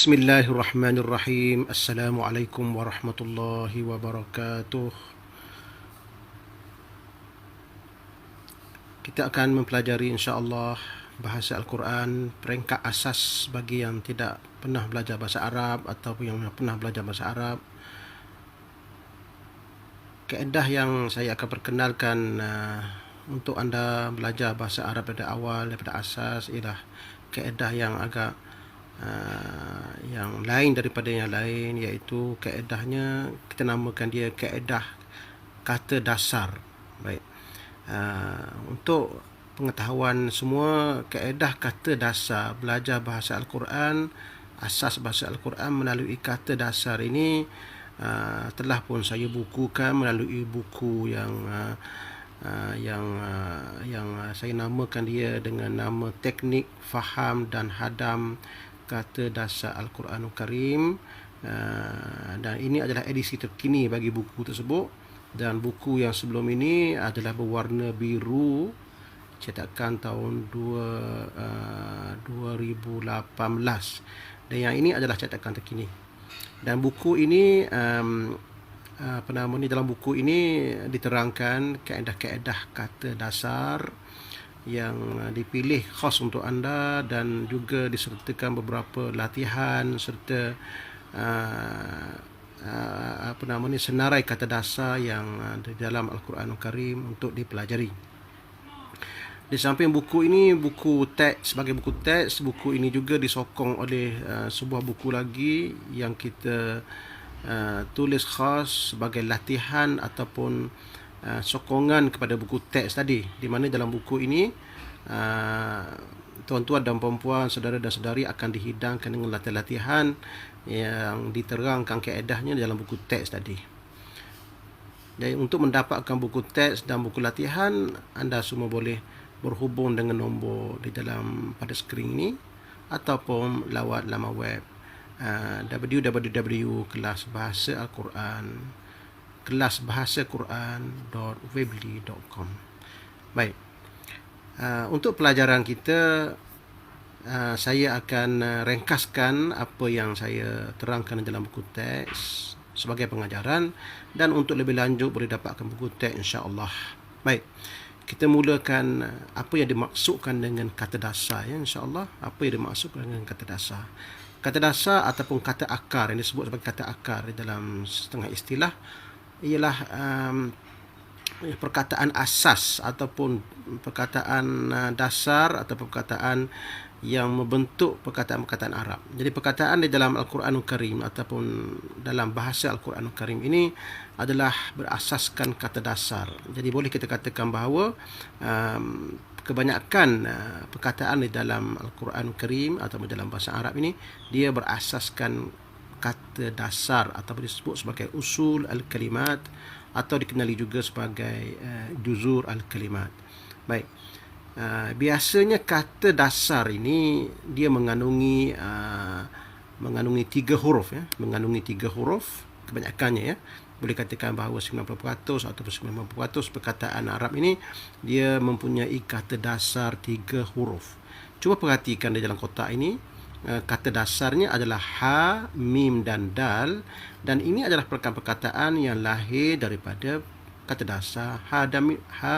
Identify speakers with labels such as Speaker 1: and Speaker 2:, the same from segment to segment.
Speaker 1: Bismillahirrahmanirrahim. Assalamualaikum warahmatullahi wabarakatuh. Kita akan mempelajari insya-Allah bahasa Al-Quran, peringkat asas bagi yang tidak pernah belajar bahasa Arab ataupun yang pernah belajar bahasa Arab. Kaedah yang saya akan perkenalkan untuk anda belajar bahasa Arab pada awal, daripada asas, ialah kaedah yang agak yang lain daripada yang lain, iaitu kaedahnya kita namakan dia kaedah kata dasar. Baik, untuk pengetahuan semua, kaedah kata dasar belajar bahasa Al-Quran, asas bahasa Al-Quran melalui kata dasar ini telah pun saya bukukan melalui buku yang saya namakan dia dengan nama Teknik Faham dan Hadam Kata Dasar Al-Quranul Karim, dan ini adalah edisi terkini bagi buku tersebut. Dan buku yang sebelum ini adalah berwarna biru, cetakan tahun 2018, dan yang ini adalah cetakan terkini. Dan buku ini dalam buku ini diterangkan kaedah-kaedah kata dasar yang dipilih khas untuk anda, dan juga disertakan beberapa latihan serta senarai kata dasar yang di dalam Al-Quranul Karim untuk dipelajari. Di samping buku ini, buku teks, sebagai buku teks, buku ini juga disokong oleh sebuah buku lagi yang kita tulis khas sebagai latihan ataupun sokongan kepada buku teks tadi, di mana dalam buku ini tuan-tuan dan puan-puan, saudara dan saudari akan dihidangkan dengan latihan-latihan yang diterangkan kaedahnya dalam buku teks tadi. Jadi untuk mendapatkan buku teks dan buku latihan, anda semua boleh berhubung dengan nombor di dalam pada skrin ini ataupun lawat laman web kelasbahasaquran.weebly.com. Baik, untuk pelajaran kita, saya akan ringkaskan apa yang saya terangkan dalam buku teks sebagai pengajaran, dan untuk lebih lanjut boleh dapatkan buku teks insya-Allah. Baik, kita mulakan apa yang dimaksudkan dengan kata dasar, ya, insya-Allah. Apa yang dimaksudkan dengan kata dasar? Kata dasar ataupun kata akar, yang disebut sebagai kata akar di dalam setengah istilah, ialah perkataan asas ataupun perkataan dasar atau perkataan yang membentuk perkataan-perkataan Arab. Jadi perkataan di dalam Al-Quranul Karim ataupun dalam bahasa Al-Quranul Karim ini adalah berasaskan kata dasar. Jadi boleh kita katakan bahawa kebanyakan perkataan di dalam Al-Quranul Karim atau dalam bahasa Arab ini, dia berasaskan kata dasar ataupun disebut sebagai usul al-kalimat atau dikenali juga sebagai juzur al-kalimat. Baik, biasanya kata dasar ini dia mengandungi 3 huruf, ya, mengandungi 3 huruf kebanyakannya, ya. Boleh katakan bahawa 90% atau 90% perkataan Arab ini dia mempunyai kata dasar 3 huruf. Cuba perhatikan di dalam kotak ini. Kata dasarnya adalah ha, mim dan dal, dan ini adalah perkataan yang lahir daripada kata dasar ha,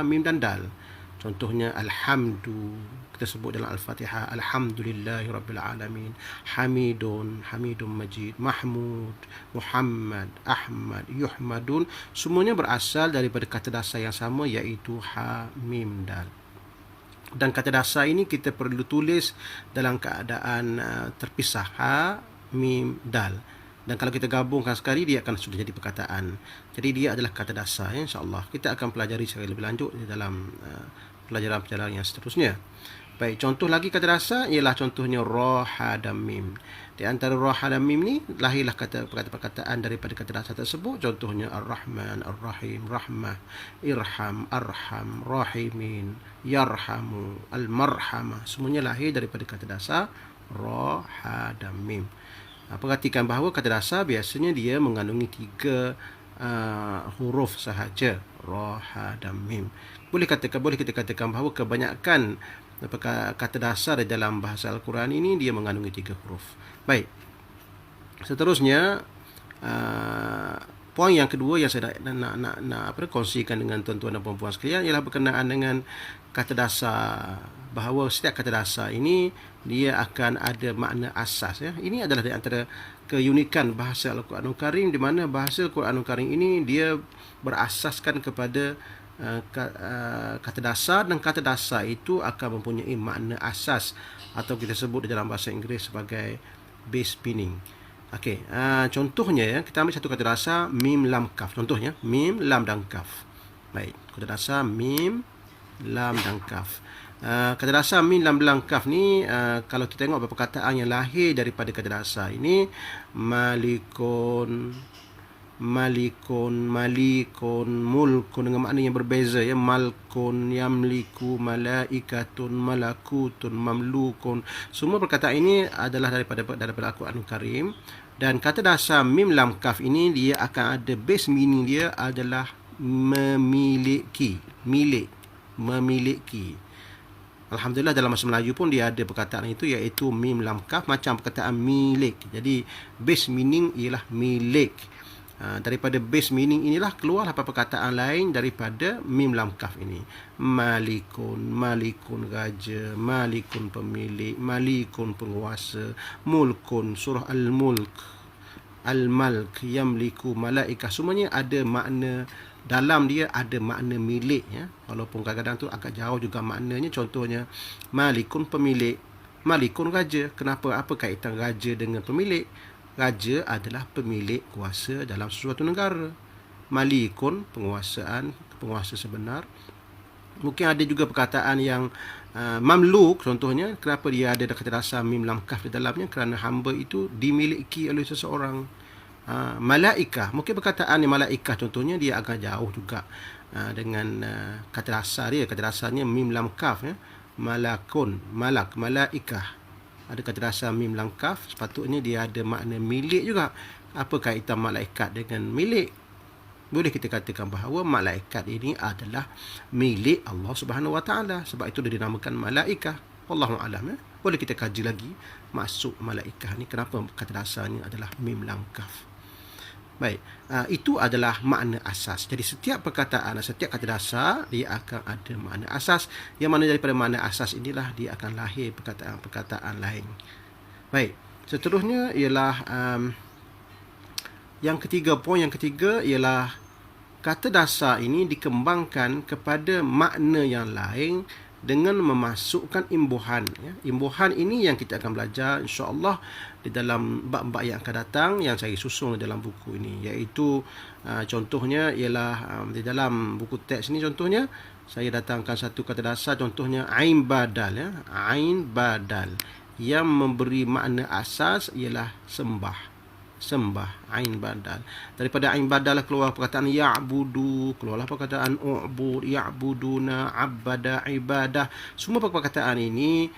Speaker 1: mim dan dal. Contohnya alhamdu, kita sebut dalam Al-Fatihah, alhamdulillahirabbil-alamin, hamidun majid, mahmud, Muhammad, Ahmad, yuhmadun, semuanya berasal daripada kata dasar yang sama, iaitu ha, mim, dal. Dan kata dasar ini kita perlu tulis dalam keadaan terpisah, ha, mim, dal. Dan kalau kita gabungkan sekali, dia akan sudah jadi perkataan. Jadi dia adalah kata dasar, ya, insya-Allah. Kita akan pelajari secara lebih lanjut di dalam pelajaran-pelajaran yang seterusnya. Baik, contoh lagi kata dasar ialah contohnya ra, ha dan mim. Di antara ra, ha dan mim ni lahirlah perkataan daripada kata dasar tersebut. Contohnya ar-Rahman, ar-Rahim, rahmah, irham, arham, rahimin, yarhamu, al-marhamah. Semuanya lahir daripada kata dasar ra, ha dan mim. Perhatikan bahawa kata dasar biasanya dia mengandungi 3 huruf sahaja, ra, ha dan mim. Boleh kita katakan bahawa kebanyakan kata dasar dalam bahasa Al-Quran ini dia mengandungi 3 huruf. Baik, Seterusnya, poin yang kedua yang saya nak kongsikan dengan tuan-tuan dan puan-puan sekalian ialah berkenaan dengan kata dasar, bahawa setiap kata dasar ini dia akan ada makna asas, ya. Ini adalah di antara keunikan bahasa Al-Quranul Karim, di mana bahasa Al-Quranul Karim ini dia berasaskan kepada kata dasar, dan kata dasar itu akan mempunyai makna asas atau kita sebut dalam bahasa Inggeris sebagai base meaning. Okey, contohnya, ya, kita ambil satu kata dasar mim lam kaf. Contohnya mim lam dan kaf. Baik, kata dasar mim lam dan kaf. Kata dasar mim lam dan kaf ni, kalau kita tengok beberapa perkataan yang lahir daripada kata dasar ini, malikun, mulkun, dengan makna yang berbeza, ya. Malkun, yamliku, malaikatun, malakutun, mamlukun. Semua perkataan ini adalah daripada Al-Quranul Karim, dan kata dasar mim lam kaf ini dia akan ada base meaning dia adalah memiliki, memiliki. Alhamdulillah dalam bahasa Melayu pun dia ada perkataan itu, iaitu mim lam kaf macam perkataan milik. Jadi base meaning ialah milik. Daripada base meaning inilah keluarlah perkataan lain daripada mim lam kaf ini. Malikun raja, malikun pemilik, malikun penguasa, mulkun surah al-mulk, al-malk, yamliku, malaikah. Semuanya ada makna, dalam dia ada makna milik, ya. Walaupun kadang-kadang tu agak jauh juga maknanya. Contohnya malikun pemilik, malikun raja. Kenapa? Apa kaitan raja dengan pemilik? Raja adalah pemilik kuasa dalam sesuatu negara. Malikun, penguasa sebenar. Mungkin ada juga perkataan yang mamluk, contohnya. Kenapa dia ada kata dasar mim lam kaf di dalamnya? Kerana hamba itu dimiliki oleh seseorang. Malaikah, mungkin perkataan yang malaikah contohnya dia agak jauh juga dengan kata dasar dia. Kata dasarnya mim lam kaf, ya. Malakun, malaikah. Ada kata dasar mim lam kaf, sepatutnya dia ada makna milik juga. Apa kaitan malaikat dengan milik? Boleh kita katakan bahawa malaikat ini adalah milik Allah Subhanahu Wa Taala, sebab itu dia dinamakan malaikah. Wallahu a'lam, ya. Boleh kita kaji lagi maksud malaikah ni, kenapa kata dasarnya adalah mim lam kaf. Baik, itu adalah makna asas. Jadi setiap perkataan, setiap kata dasar dia akan ada makna asas, yang mana daripada makna asas inilah dia akan lahir perkataan-perkataan lain. Baik, seterusnya ialah poin yang ketiga ialah kata dasar ini dikembangkan kepada makna yang lain dengan memasukkan imbuhan, ya. Imbuhan ini yang kita akan belajar insya-Allah di dalam bab-bab yang akan datang, yang saya susun dalam buku ini, iaitu contohnya ialah di dalam buku teks ini, contohnya saya datangkan satu kata dasar, contohnya ain badal, ya. Ain badal yang memberi makna asas ialah sembah, ain badal. Daripada ain badal keluar perkataan ya'budu, keluarlah perkataan u'bud, ya'buduna, abada, ibadah. Semua perkataan ini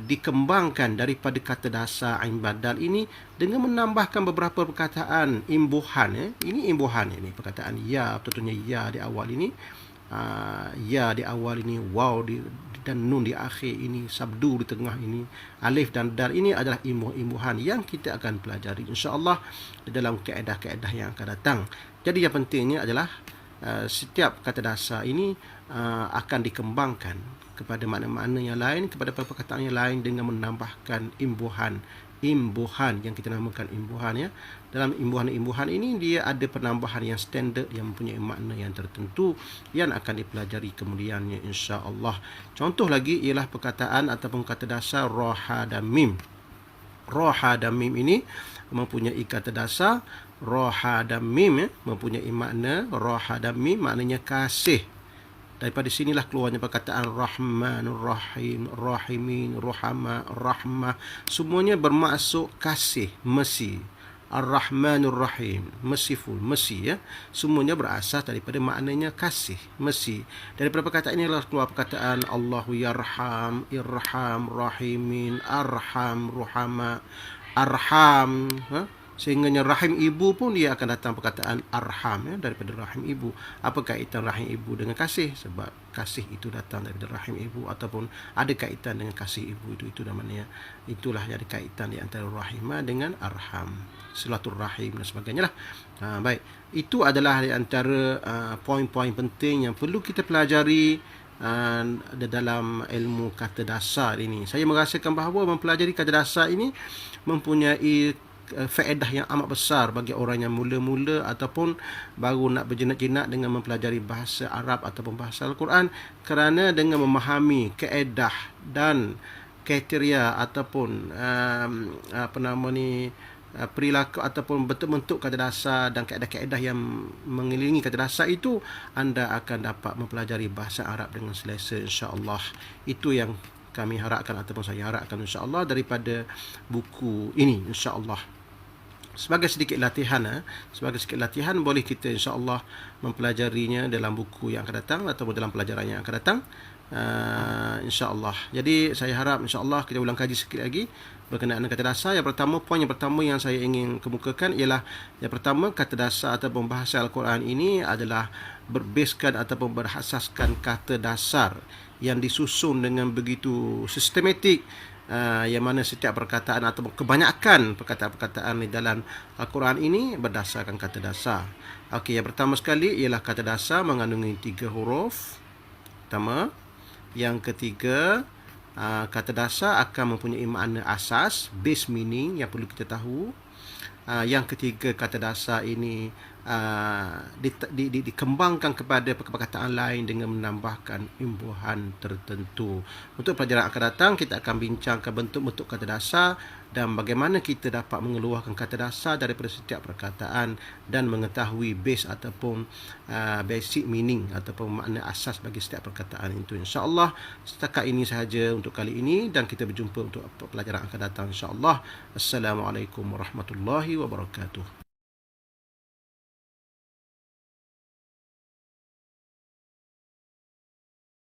Speaker 1: dikembangkan daripada kata dasar ain badal ini dengan menambahkan beberapa perkataan imbuhan, ya. Ini imbuhan ini, perkataan ya, tentunya ya di awal ini, ya di awal ini, waw dan nun di akhir ini, sabdu di tengah ini, alif dan dal ini adalah imbuhan yang kita akan pelajari insya-Allah di dalam kaedah-kaedah yang akan datang. Jadi yang pentingnya adalah setiap kata dasar ini akan dikembangkan kepada makna-makna yang lain, kepada perkataan yang lain dengan menambahkan imbuhan yang kita namakan imbuhan, ya. Dalam imbuhan ini dia ada penambahan yang standard yang mempunyai makna yang tertentu yang akan dipelajari kemudiannya insya-Allah. Contoh lagi ialah perkataan ataupun kata dasar roha dan mim. Roha dan mim ini mempunyai kata dasar roha dan mim, ya, mempunyai makna roha dan mim maknanya kasih. Daripada sinilah keluarnya perkataan Rahmanur Rahim, Rahimin, Ruhama, Rahmah. Semuanya bermaksud kasih, mercy. Ar-Rahmanur Rahim, merciful, mercy, ya. Semuanya berasas daripada maknanya kasih, mercy. Daripada perkataan inilah keluar perkataan Allahu yarham, irham, rahimin, arham, ruhama, arham, ha? Sehingganya rahim ibu pun dia akan datang perkataan arham, ya, daripada rahim ibu. Apa kaitan rahim ibu dengan kasih? Sebab kasih itu datang daripada rahim ibu, ataupun ada kaitan dengan kasih ibu itu namanya. Itulah yang ada kaitan di antara rahimah dengan arham, silaturahim dan sebagainya lah. Baik, itu adalah di antara poin-poin penting yang perlu kita pelajari dalam ilmu kata dasar ini. Saya merasakan bahawa mempelajari kata dasar ini mempunyai faedah yang amat besar bagi orang yang mula-mula ataupun baru nak berjinak-jinak dengan mempelajari bahasa Arab ataupun bahasa Al-Quran, kerana dengan memahami kaedah dan kriteria ataupun perilaku ataupun bentuk-bentuk kata dasar dan kaedah-kaedah yang mengelilingi kata dasar itu, anda akan dapat mempelajari bahasa Arab dengan selesa, insya-Allah. Itu yang kami harapkan ataupun saya harapkan, insya-Allah, daripada buku ini, insya-Allah. Sebagai sedikit latihan, boleh kita insya-Allah mempelajarinya dalam buku yang akan datang ataupun dalam pelajaran yang akan datang, insya-Allah. Jadi saya harap insya-Allah kita ulang kaji sikit lagi berkenaan kata dasar. Poin yang pertama yang saya ingin kemukakan ialah, yang pertama, kata dasar ataupun bahasa Al-Quran ini adalah berbaskan ataupun berasaskan kata dasar yang disusun dengan begitu sistematik, yang mana setiap perkataan atau kebanyakan perkataan-perkataan di dalam Al-Quran ini berdasarkan kata dasar. Okey, yang pertama sekali ialah kata dasar mengandungi 3 huruf. Pertama. Yang ketiga, kata dasar akan mempunyai makna asas, base meaning yang perlu kita tahu. Yang ketiga, kata dasar ini dikembangkan kepada perkataan lain dengan menambahkan imbuhan tertentu. Untuk pelajaran akan datang, kita akan bincangkan bentuk-bentuk kata dasar dan bagaimana kita dapat mengeluarkan kata dasar daripada setiap perkataan dan mengetahui base ataupun basic meaning ataupun makna asas bagi setiap perkataan itu, insya-Allah. Setakat ini sahaja untuk kali ini dan kita berjumpa untuk pelajaran akan datang, insya-Allah. Assalamualaikum warahmatullahi wabarakatuh.